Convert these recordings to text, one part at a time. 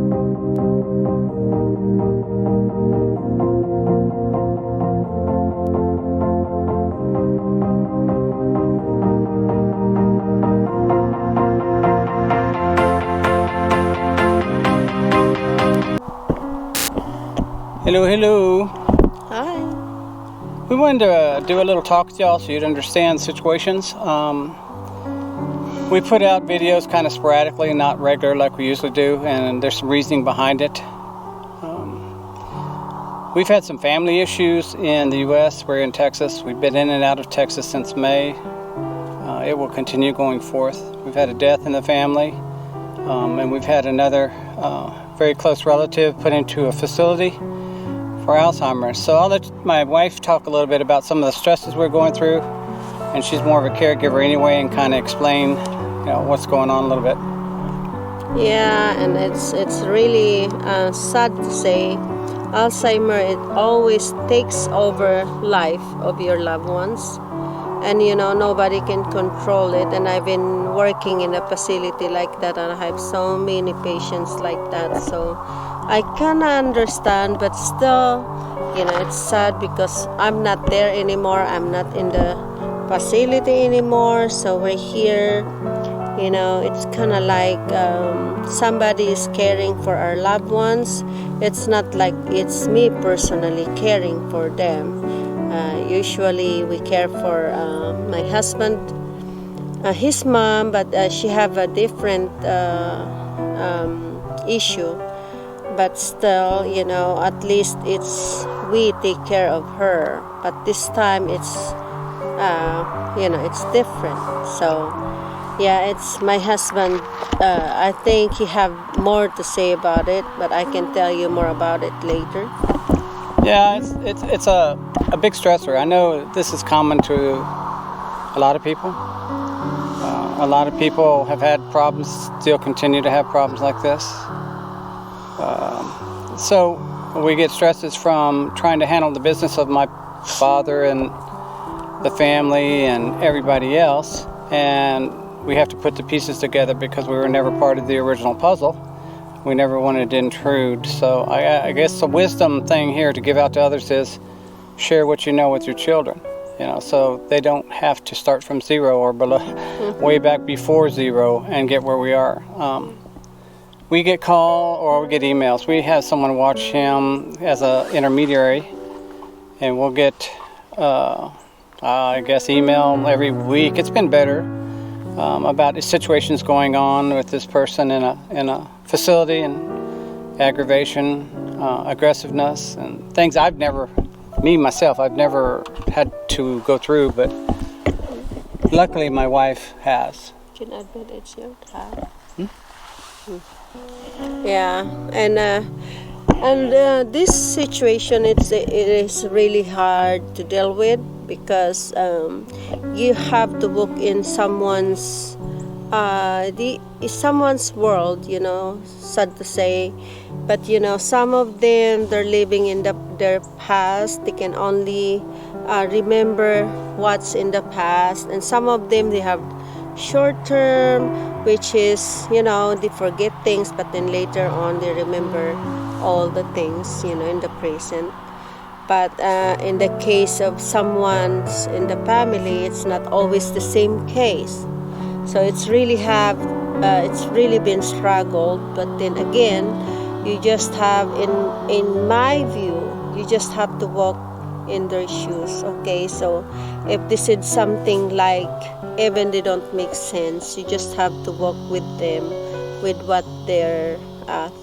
Hello, hello. Hi. We wanted to do a little talk with y'all so you'd understand situations. We put out videos kind of sporadically, not regular like we usually do, and there's some reasoning behind it. We've had some family issues in the U.S. We're in Texas. We've been in and out of Texas since May. It will continue going forth. We've had a death in the family, and we've had another very close relative put into a facility for Alzheimer's. So I'll let my wife talk a little bit about some of the stresses we're going through, and she's more of a caregiver anyway, and kind of explain, what's going on a little bit. Yeah, and it's really sad to say, Alzheimer, it always takes over life of your loved ones, and nobody can control it. And I've been working in a facility like that, and I have so many patients like that, so I kind of understand, but still, it's sad because I'm not there anymore. I'm not in the facility anymore, so we're here. It's kind of like somebody is caring for our loved ones. It's not like it's me personally caring for them. Usually we care for my husband, his mom, but she have a different issue. But still, at least we take care of her. But this time it's different. So yeah, it's my husband. I think he have more to say about it, but I can tell you more about it later. Yeah, it's a big stressor. I know this is common to a lot of people. A lot of people have had problems, still continue to have problems like this. So we get stresses from trying to handle the business of my father and the family and everybody else, and we have to put the pieces together because we were never part of the original puzzle. We never wanted to intrude. So I guess the wisdom thing here to give out to others is share what you know with your children, so they don't have to start from zero or below, way back before zero and get where we are. We get calls or we get emails. We have someone watch him as an intermediary, and we'll get, email every week. It's been better about situations going on with this person in a facility, and aggravation, aggressiveness, and things I've never had to go through, but luckily my wife has. Can I bet it's your time? Yeah, and this situation it is really hard to deal with because you have to walk in someone's world, sad to say, but some of them, they're living in their past. They can only remember what's in the past, and some of them, they have short term, which is they forget things, but then later on they remember all the things in the present. But in the case of someone's in the family, it's not always the same case. So it's really been struggled. But then again, you just have, in my view, you just have to walk in their shoes. Okay, so if this is something like, even they don't make sense, you just have to walk with them, with what their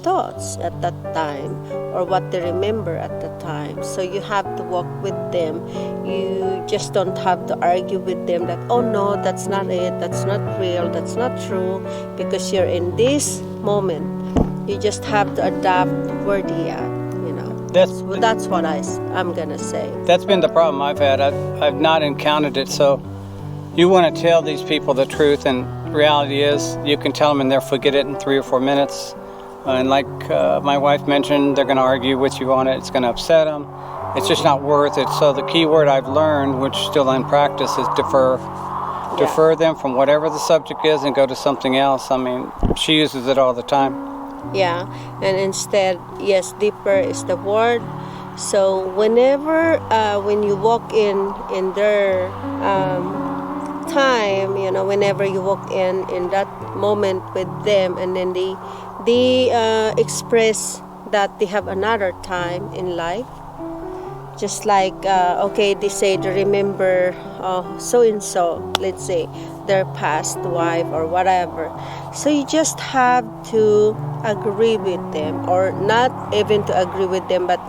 thoughts at that time, or what they remember at the time. So you have to walk with them. You just don't have to argue with them that, oh no, that's not it, that's not real, that's not true, because you're in this moment. You just have to adapt where they are. That's what I'm gonna say. That's been the problem I've had. I've not encountered it. So you want to tell these people the truth, and reality is you can tell them and they'll forget it in 3 or 4 minutes. And like my wife mentioned, they're going to argue with you on it. It's going to upset them. It's just not worth it. So the key word I've learned, which still in practice, is defer. Yeah. Defer them from whatever the subject is and go to something else. I mean, she uses it all the time. Yeah, and instead, yes, deeper is the word. So whenever when you walk in their time, whenever you walk in that moment with them, and then they express that they have another time in life, just like okay, they say to remember so and so, let's say their past wife or whatever. So you just have to agree with them, or not even to agree with them, but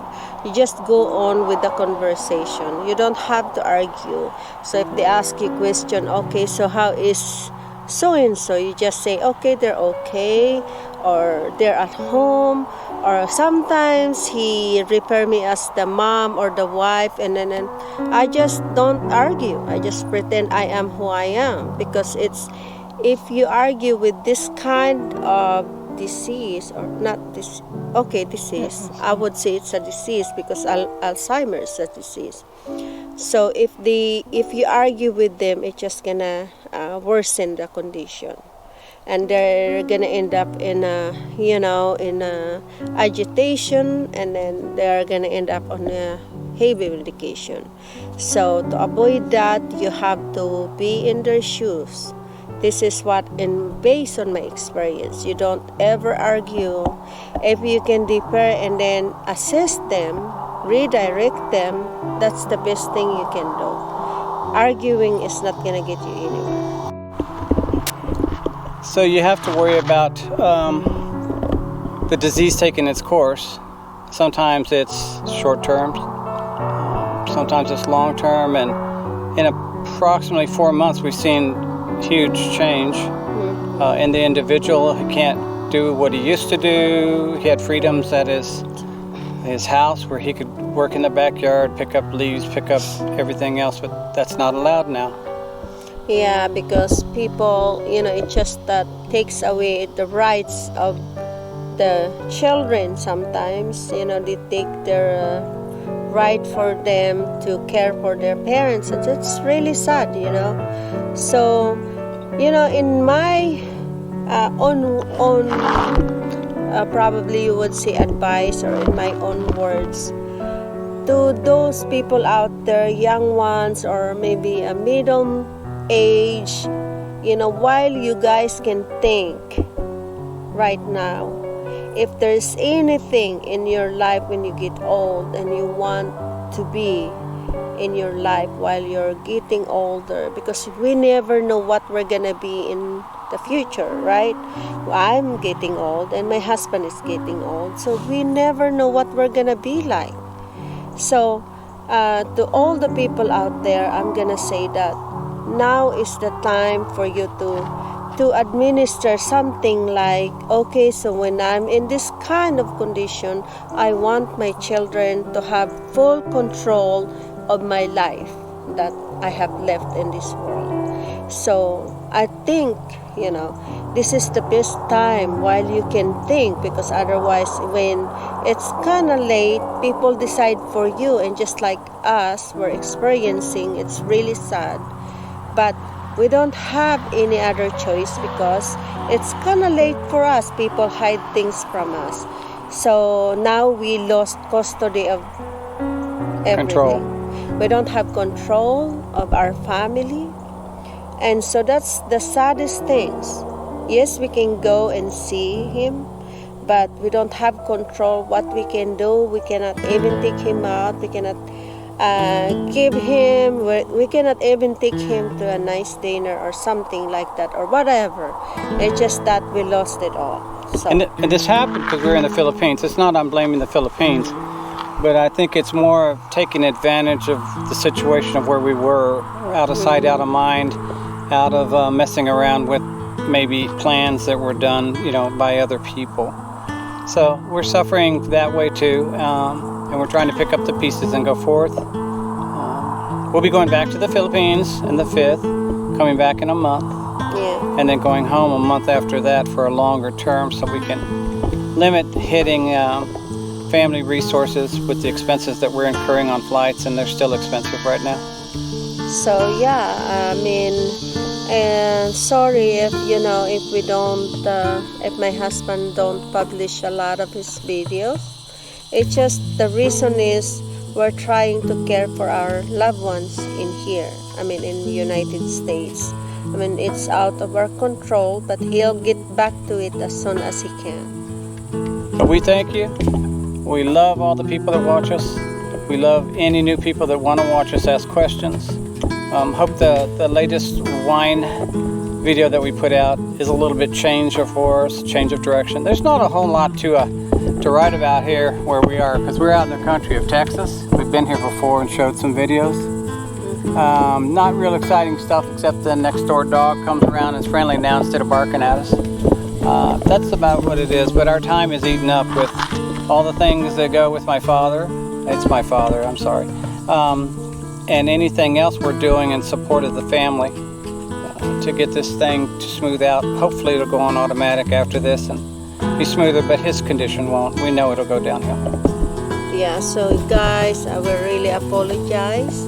you just go on with the conversation. You don't have to argue. So if they ask you question, okay, so how is so and so, you just say okay, they're okay, or they're at home, or sometimes he refer me as the mom or the wife, and then I just don't argue. I just pretend I am who I am, because it's, if you argue with this kind of disease, or not this, okay, disease, I would say it's a disease because Alzheimer's is a disease. So if you argue with them, it's just gonna worsen the condition, and they're gonna end up in a in a agitation, and then they're gonna end up on a heavy medication. So to avoid that, you have to be in their shoes. This is what, and based on my experience, you don't ever argue. If you can defer and then assist them, redirect them, that's the best thing you can do. Arguing is not gonna get you anywhere. So you have to worry about the disease taking its course. Sometimes it's short term, sometimes it's long term, and in approximately 4 months we've seen huge change in the individual. He can't do what he used to do. He had freedoms at his house where he could work in the backyard, pick up leaves, pick up everything else, but that's not allowed now. Yeah, because people, it just takes away the rights of the children sometimes. They take their right for them to care for their parents, and it's really sad. So, in my own probably you would say advice, or in my own words, to those people out there, young ones, or maybe a middle age, while you guys can think right now, if there's anything in your life when you get old and you want to be in your life while you're getting older, because we never know what we're gonna be in the future, right? I'm getting old and my husband is getting old, so we never know what we're gonna be like. So to all the people out there, I'm gonna say that now is the time for you to administer something like, okay, so when I'm in this kind of condition, I want my children to have full control of my life that I have left in this world. So I think, this is the best time while you can think, because otherwise when it's kind of late, people decide for you, and just like us, we're experiencing, it's really sad. But we don't have any other choice, because it's kind of late for us. People hide things from us. So now we lost custody of everything. Control. We don't have control of our family. And so that's the saddest things. Yes, we can go and see him, but we don't have control what we can do. We cannot even take him out. We cannot give him, we cannot even take him to a nice dinner or something like that, or whatever. It's just that we lost it all. So. And this happened because we're in the Philippines. It's not I'm blaming the Philippines, but I think it's more of taking advantage of the situation of where we were, out of sight, out of mind, out of messing around with maybe plans that were done, by other people. So we're suffering that way too. And we're trying to pick up the pieces and go forth. We'll be going back to the Philippines on the 5th, coming back in a month, and then going home a month after that for a longer term, so we can limit hitting family resources with the expenses that we're incurring on flights, and they're still expensive right now. So And sorry if if we don't if my husband don't publish a lot of his videos. It's just the reason is we're trying to care for our loved ones in here. I mean, in the United States. I mean, it's out of our control, but he'll get back to it as soon as he can. But we thank you. We love all the people that watch us. We love any new people that want to watch us ask questions. Hope the latest wine video that we put out is a little bit change for us, change of direction. There's not a whole lot to write about here where we are, because we're out in the country of Texas. We've been here before and showed some videos. Not real exciting stuff, except the next door dog comes around and is friendly now instead of barking at us. That's about what it is, but our time is eaten up with all the things that go with my father. It's my father, I'm sorry. And anything else we're doing in support of the family to get this thing to smooth out. Hopefully it'll go on automatic after this and be smoother, but his condition won't. We know it'll go downhill. Yeah, so guys, I will really apologize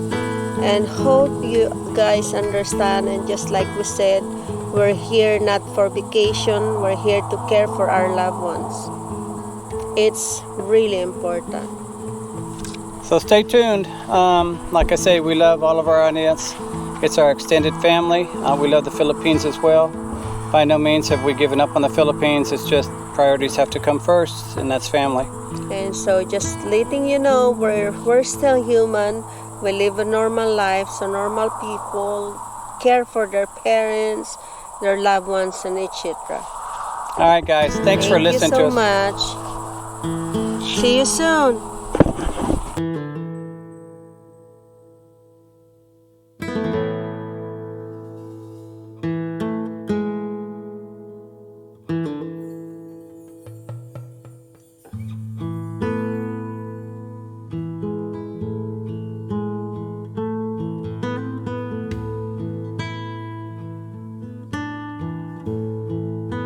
and hope you guys understand. And just like we said, we're here not for vacation, we're here to care for our loved ones. It's really important. So stay tuned. Like I say, we love all of our audience. It's our extended family. We love the Philippines as well. By no means have we given up on the Philippines. It's just priorities have to come first, and that's family. And so just letting you know, we're still human. We live a normal life, so normal people care for their parents, their loved ones, and etc. All right, guys. Thanks for listening to us. Thank you so much. See you soon.